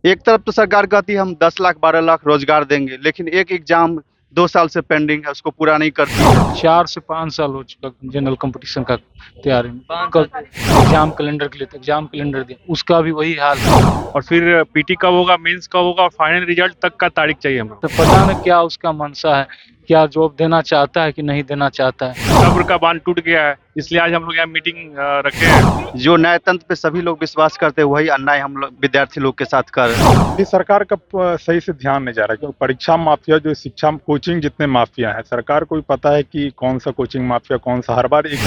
एक तरफ तो सरकार कहती है हम 10 लाख 12 लाख रोजगार देंगे, लेकिन एक एग्जाम 2 साल से पेंडिंग है, उसको पूरा नहीं करती है। 4 से 5 साल हो चुका जनरल कंपटीशन का तैयारी में। कल एग्जाम कैलेंडर के लिए तो एग्जाम कैलेंडर दिया, उसका भी वही हाल है। और फिर पीटी कब होगा, मेंस कब होगा और फाइनल रिजल्ट तक का तारीख चाहिए हम लोग। तो पता नहीं क्या उसका मंशा है, क्या जॉब देना चाहता है कि नहीं देना चाहता है। सब्र का बांध टूट गया है, इसलिए आज हम लोग यहाँ मीटिंग रखे हैं। जो न्यायतंत्र पे सभी लोग विश्वास करते हैं, वही अन्याय हम लोग विद्यार्थी लोग के साथ कर रहे हैं। ये सरकार का सही से ध्यान नहीं जा रहा है, क्योंकि परीक्षा माफिया जो शिक्षा कोचिंग जितने माफिया हैं, सरकार को भी पता है कि कौन सा कोचिंग माफिया कौन सा। हर बार एक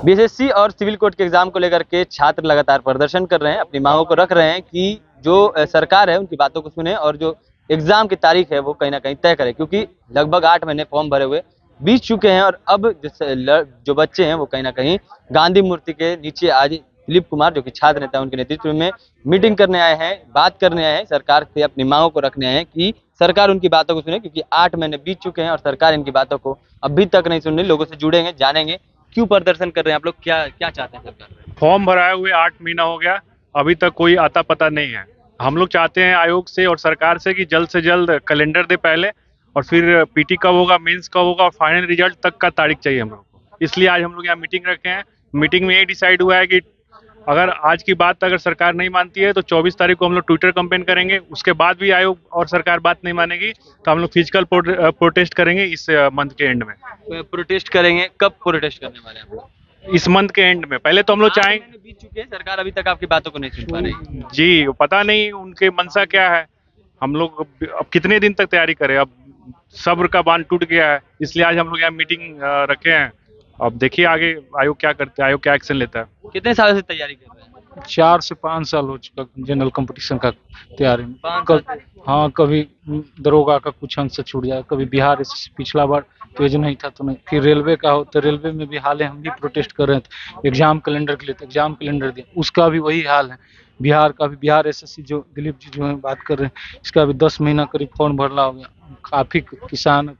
बीएसएससी और सिविल कोर्ट के एग्जाम को लेकर के छात्र लगातार प्रदर्शन कर रहे हैं, अपनी मांगों को रख रहे हैं कि जो सरकार है उनकी बातों को सुने और जो एग्जाम की तारीख है वो कहीं ना कहीं तय करे, क्योंकि लगभग 8 महीने फॉर्म भरे हुए बीत चुके हैं और अब जो बच्चे हैं वो कहीं ना कहीं गांधी मूर्ति के नीचे आज दिलीप कुमार जो कि छात्र नेता उनके नेतृत्व में मीटिंग करने आए हैं, बात करने आए हैं, सरकार से अपनी मांगों को रखने आए हैं कि सरकार उनकी बातों को सुने, क्योंकि 8 महीने बीत चुके हैं और सरकार इनकी बातों को अभी तक नहीं सुन रही। लोगों से जुड़ेंगे, जानेंगे क्यों प्रदर्शन कर रहे हैं आप लोग, क्या क्या चाहते हैं सरकार। फॉर्म भराए हुए 8 महीना हो गया, अभी तक कोई आता पता नहीं है। हम लोग चाहते हैं आयोग से और सरकार से कि जल्द से जल्द कैलेंडर दे पहले, और फिर पीटी कब होगा, मेंस कब होगा और फाइनल रिजल्ट तक का तारीख चाहिए हम लोग को। इसलिए आज हम लोग यहाँ मीटिंग रखे हैं। मीटिंग में ये डिसाइड हुआ है कि अगर आज की बात अगर सरकार नहीं मानती है तो 24 तारीख को हम लोग ट्विटर कैंपेन करेंगे। उसके बाद भी आयोग और सरकार बात नहीं मानेगी तो हम लोग फिजिकल प्रोटेस्ट करेंगे इस मंथ के एंड में। प्रोटेस्ट करेंगे, कब प्रोटेस्ट करने वाले हैं आप लोग। इस मंथ के एंड में। पहले तो हम लोग 8 चाहेंगे महीने बीत चुके हैं, सरकार अभी तक आपकी बातों को नहीं सुन पा रही। जी, पता नहीं उनके मनसा क्या है। हम लोग अब कितने दिन तक तैयारी करें, अब सब्र का बांध टूट गया है, इसलिए आज हम लोग यहाँ मीटिंग रखे हैं। अब देखिए आगे आयोग क्या करता है, आयोग क्या एक्शन लेता है। कितने सालों से तैयारी कर रहे हैं। 4 से 5 साल हो चुका जनरल कंपटीशन का तैयारी में। 5 साल से। हाँ, कभी दरोगा का कुछ अंक से छूट जाए, कभी बिहार एसएससी पिछला बार तेज नहीं था तो नहीं, फिर रेलवे का हो तो रेलवे में भी हाल है, हम भी प्रोटेस्ट कर रहे थे एग्जाम कैलेंडर के लिए तो एग्जाम कैलेंडर दिया, उसका भी वही हाल है। बिहार का भी, बिहार एसएससी जो दिलीप जी जो है बात कर रहे हैं, इसका भी 10 महीना करीब फॉर्म भरना हो गया। काफी किसान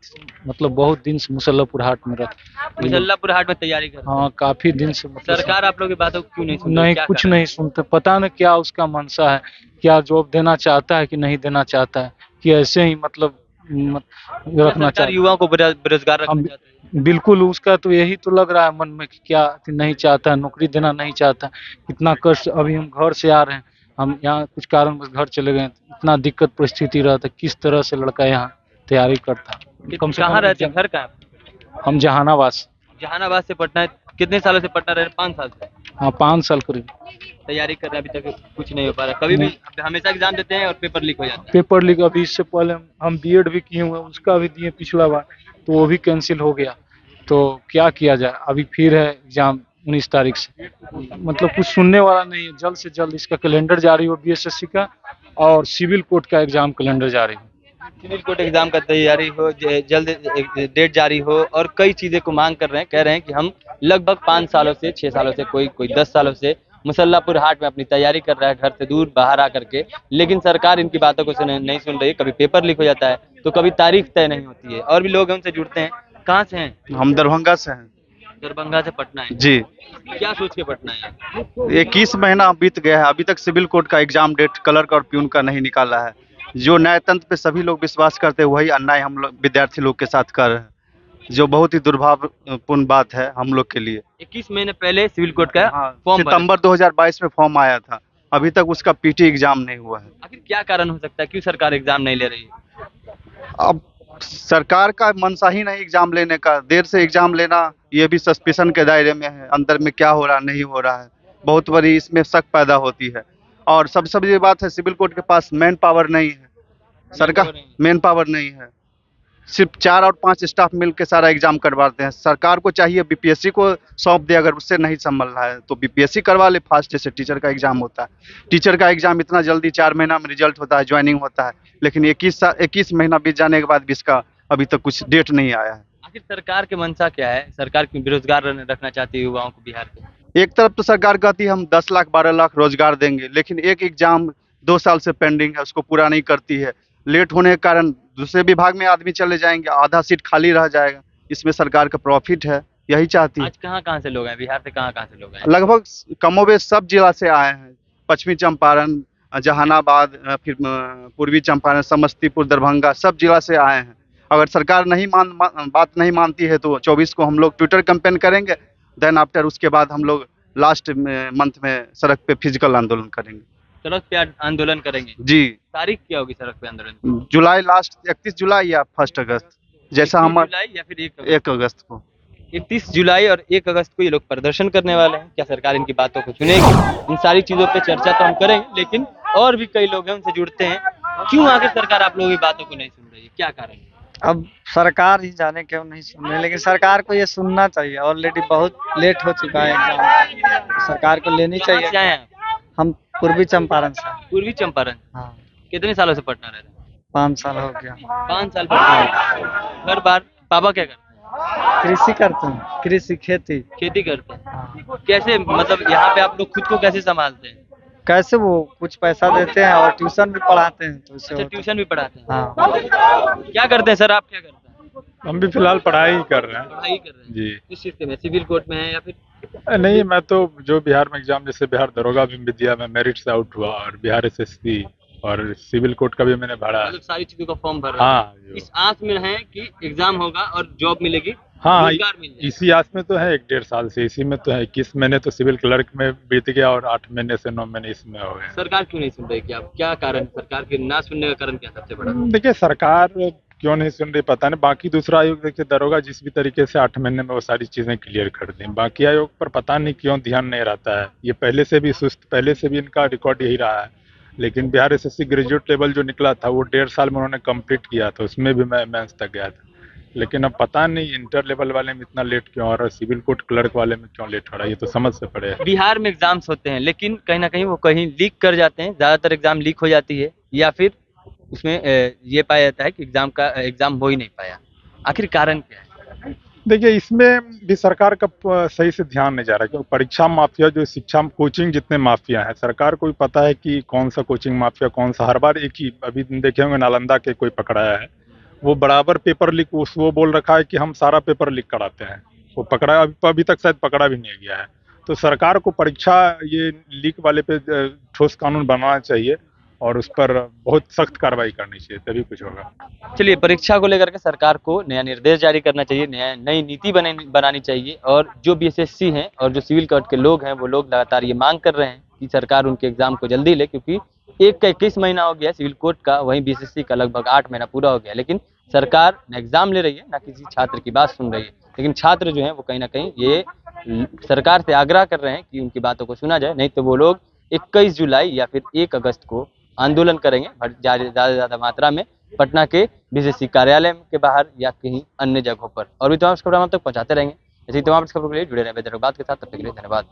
मतलब बहुत दिन से मुसल्लापुर हाट में रहते। मुजफ्फरपुर हाट में तैयारी कर रहे हैं। हाँ, काफी दिन से मतलब सरकार आप लोगों की बातों को क्यों नहीं सुन रही, नहीं, क्या कुछ कारण है? नहीं सुनते। पता नहीं क्या उसका मंशा है, क्या जॉब देना चाहता है कि नहीं देना चाहता है, कि ऐसे ही मतलब रखना सरकार चाहता है। युवाओं को बेरोजगार रखना हम चाहते हैं। बिल्कुल, उसका तो यही तो लग रहा है मन में कि क्या नहीं चाहता है, नौकरी देना नहीं चाहता। इतना कष्ट, अभी हम घर से आ रहे हैं, हम यहाँ कुछ कारणवश घर चले गए, इतना दिक्कत परिस्थिति रहता, किस तरह से लड़का यहाँ तैयारी करता। कम से कहाँ कम रहते हैं, घर कहाँ है? हम जहानाबाद से। जहानाबाद से पटना कितने सालों से पटना रह रहे हैं। 5 साल से हाँ, 5 साल करीब। तैयारी कर रहे हैं, अभी तक कुछ नहीं हो पा रहा। कभी भी हमेशा एग्जाम देते हैं और पेपर लीक हो जाता है। पेपर लीक, अभी इससे पहले हम बीएड भी किए हुए हैं, उसका भी दिए पिछला बार, तो वो भी कैंसिल हो गया। तो क्या किया जाए, अभी फिर है एग्जाम 19 तारीख से, मतलब कुछ सुनने वाला नहीं है। जल्द से जल्द इसका कैलेंडर जारी हो, बीएसएससी का और सिविल कोर्ट का एग्जाम कैलेंडर जारी हो। सिविल कोर्ट एग्जाम का तैयारी हो, जल्द एक डेट जारी हो, और कई चीजें को मांग कर रहे हैं। कह रहे हैं कि हम लगभग 5 सालों से, 6 सालों से, कोई 10 सालों से मुसल्लापुर हाट में अपनी तैयारी कर रहा है, घर से दूर बाहर आकर के, लेकिन सरकार इनकी बातों को नहीं सुन रही। कभी पेपर लीक हो जाता है तो कभी तारीख तय नहीं होती है। और भी लोग हैं, उनसे जुड़ते हैं। कहाँ से हैं। हम दरभंगा से हैं। दरभंगा से पटना है। जी, क्या सोच के पटना है। 21 महीना बीत गया है, अभी तक सिविल कोर्ट का एग्जाम डेट क्लर्क और प्यून का नहीं निकाला है। जो न्यायतंत्र पे सभी लोग विश्वास करते हैं, वही अन्याय हम लोग विद्यार्थी लोग के साथ कर रहे हैं, जो बहुत ही दुर्भाग्यपूर्ण बात है हम लोग के लिए। 21 महीने पहले सिविल कोर्ट का फॉर्म भरा। सितंबर 2022 में फॉर्म आया था, अभी तक उसका पीटी एग्जाम नहीं हुआ है। आखिर क्या कारण हो सकता है, क्यों सरकार एग्जाम नहीं ले रही है। अब सरकार का मनसा ही नहीं एग्जाम लेने का, देर से एग्जाम लेना ये भी सस्पिशन के दायरे में है। अंदर में क्या हो रहा नहीं हो रहा है, बहुत बड़ी इसमें शक पैदा होती है। और सबसे बड़ी बात है, सिविल कोर्ट के पास मैन पावर नहीं है। सरकार मैन पावर नहीं है, सिर्फ 4 और 5 स्टाफ मिल के सारा एग्जाम करवाते हैं। सरकार को चाहिए बीपीएससी को सौंप दे, अगर उससे नहीं संभल रहा है तो बीपीएससी करवा ले फास्ट, जैसे टीचर का एग्जाम होता है। टीचर का एग्जाम इतना जल्दी 4 महीना में रिजल्ट होता है, ज्वाइनिंग होता है, लेकिन 21 महीना बीत जाने के बाद भी इसका अभी तक कुछ डेट नहीं आया है। आखिर सरकार के मंशा क्या है, सरकार क्यों बेरोजगार रखना चाहती है युवाओं को बिहार के। एक तरफ तो सरकार कहती है हम 10 लाख 12 लाख रोजगार देंगे, लेकिन एक एग्जाम 2 साल से पेंडिंग है, उसको पूरा नहीं करती है। लेट होने के कारण दूसरे विभाग में आदमी चले जाएंगे, आधा सीट खाली रह जाएगा। इसमें सरकार का प्रॉफिट है, यही चाहती है। आज कहाँ से लोग हैं, बिहार से कहाँ से लोग हैं। लगभग कमोबेश सब जिला से आए हैं, पश्चिमी चंपारण, जहानाबाद, फिर पूर्वी चंपारण, समस्तीपुर, दरभंगा, सब जिला से आए हैं। अगर सरकार नहीं बात नहीं मानती है तो 24 को हम लोग ट्विटर कैंपेन करेंगे। देन आफ्टर उसके बाद हम लोग लास्ट मंथ में सड़क पे फिजिकल आंदोलन करेंगे। सड़क पे आंदोलन करेंगे। जी, तारीख क्या होगी सड़क पे आंदोलन की? जुलाई लास्ट 31 जुलाई या 1 अगस्त, जैसा 31 हमारा जुलाई या फिर 1 अगस्त को। 31 जुलाई और 1 अगस्त को ये लोग प्रदर्शन करने वाले हैं। क्या सरकार इनकी बातों को सुनेगी? इन सारी चीजों पे चर्चा तो हम करेंगे, लेकिन और भी कई लोग हैं, उनसे जुड़ते हैं। क्यों आखिर सरकार आप लोगों की बातों को नहीं सुन रही है? क्या कारण है? अब सरकार ही जाने क्यों नहीं सुन रही, लेकिन सरकार को ये सुनना चाहिए। ऑलरेडी बहुत लेट हो चुका है एग्जाम, सरकार को लेनी कहाँ से चाहिए। आए हैं आप? हम पूर्वी चंपारण से। पूर्वी चंपारण। हाँ, कितने सालों से पटना रह रहे हैं? 5 साल हो गया। 5 साल पटना रह रहे हैं। घर बार पापा क्या करते हैं? कृषि करते हैं, कृषि खेती। खेती करते हैं। हाँ। कैसे, मतलब यहाँ पे आप लोग खुद को कैसे संभालते हैं? कैसे, वो कुछ पैसा देते हैं और ट्यूशन भी पढ़ाते हैं, तो उससे अच्छा, होता है। ट्यूशन भी पढ़ाते हैं। हाँ, क्या करते हैं सर, आप क्या करते हैं? हम भी फिलहाल पढ़ाई ही कर रहे हैं। पढ़ाई कर रहे हैं। जी। किस चीज में, सिविल कोर्ट में है या फिर? नहीं, मैं तो जो बिहार में एग्जाम, जैसे बिहार दरोगा भी दिया, मैं मेरिट से आउट हुआ, और बिहार एसएससी और सिविल कोर्ट का भी मैंने भरा। मतलब सारी चीजों का फॉर्म भर रहे हैं। हाँ, इस आस में है कि एग्जाम होगा और जॉब मिलेगी, हाँ, रोजगार मिल जाएगा। इसी आस में तो है, 1-1.5 साल से इसी में तो है। 21 महीने तो सिविल क्लर्क में बीत गया और 8 महीने से 9 महीने इसमें हो गए। सरकार क्यों नहीं सुन रही? क्या कारण, सरकार के ना सुनने का कारण क्या सबसे बड़ा? देखिए, सरकार क्यों नहीं सुन रही पता नहीं। बाकी दूसरा आयोग, देखिए दरोगा जिस भी तरीके से 8 महीने में वो सारी चीजें क्लियर कर दी, बाकी आयोग पर पता नहीं क्यों ध्यान नहीं रहता है। ये पहले से भी सुस्त, पहले से भी इनका रिकॉर्ड यही रहा है। लेकिन बिहार एसएससी ग्रेजुएट लेवल जो निकला था वो 1.5 साल में उन्होंने कंप्लीट किया था, उसमें भी मैं मेंस तक गया था। लेकिन अब पता नहीं इंटर लेवल वाले में इतना लेट क्यों हो रहा है, सिविल कोर्ट क्लर्क वाले में क्यों लेट हो रहा है, ये तो समझ से पड़े। बिहार में एग्जाम्स होते हैं, लेकिन कहीं ना कहीं वो कहीं लीक कर जाते हैं। ज्यादातर एग्जाम लीक हो जाती है, या फिर उसमें ये पाया जाता है कि एग्जाम हो ही नहीं पाया। आखिर कारण क्या है? देखिए, इसमें भी सरकार का सही से ध्यान नहीं जा रहा है, क्योंकि परीक्षा माफिया जो शिक्षा कोचिंग जितने माफिया हैं, सरकार को भी पता है कि कौन सा कोचिंग माफिया कौन सा। हर बार एक ही, अभी देखे होंगे नालंदा के कोई पकड़ाया है, वो बराबर पेपर लीक, वो बोल रखा है कि हम सारा पेपर लीक कराते हैं। वो पकड़ा, अभी तक शायद पकड़ा भी नहीं गया है। तो सरकार को परीक्षा ये लीक वाले पे ठोस कानून बनाना चाहिए और उस पर बहुत सख्त कार्रवाई करनी चाहिए, तभी कुछ होगा। चलिए, परीक्षा को लेकर के सरकार को नया निर्देश जारी करना चाहिए, नई नीति बनानी चाहिए। और जो बीएसएससी हैं और जो सिविल कोर्ट के लोग हैं, वो लोग लगातार ये मांग कर रहे हैं कि सरकार उनके एग्जाम को जल्दी ले, क्योंकि 1 का 21 महीना हो गया सिविल कोर्ट का, वहीं बीएसएससी का लगभग 8 महीना पूरा हो गया। लेकिन सरकार न एग्जाम ले रही है, न किसी छात्र की बात सुन रही है। लेकिन छात्र जो हैं वो कहीं ना कहीं ये सरकार से आग्रह कर रहे हैं कि उनकी बातों को सुना जाए, नहीं तो वो लोग 21 जुलाई या फिर 1 अगस्त को आंदोलन करेंगे ज़्यादा से ज़्यादा मात्रा में, पटना के बीएसएससी कार्यालय के बाहर या कहीं अन्य जगहों पर। और भी तमाम खबरें हम तक पहुंचाते रहेंगे। ऐसी तमाम खबरों के लिए जुड़े रहे दरोगा के साथ। तब तक के लिए धन्यवाद।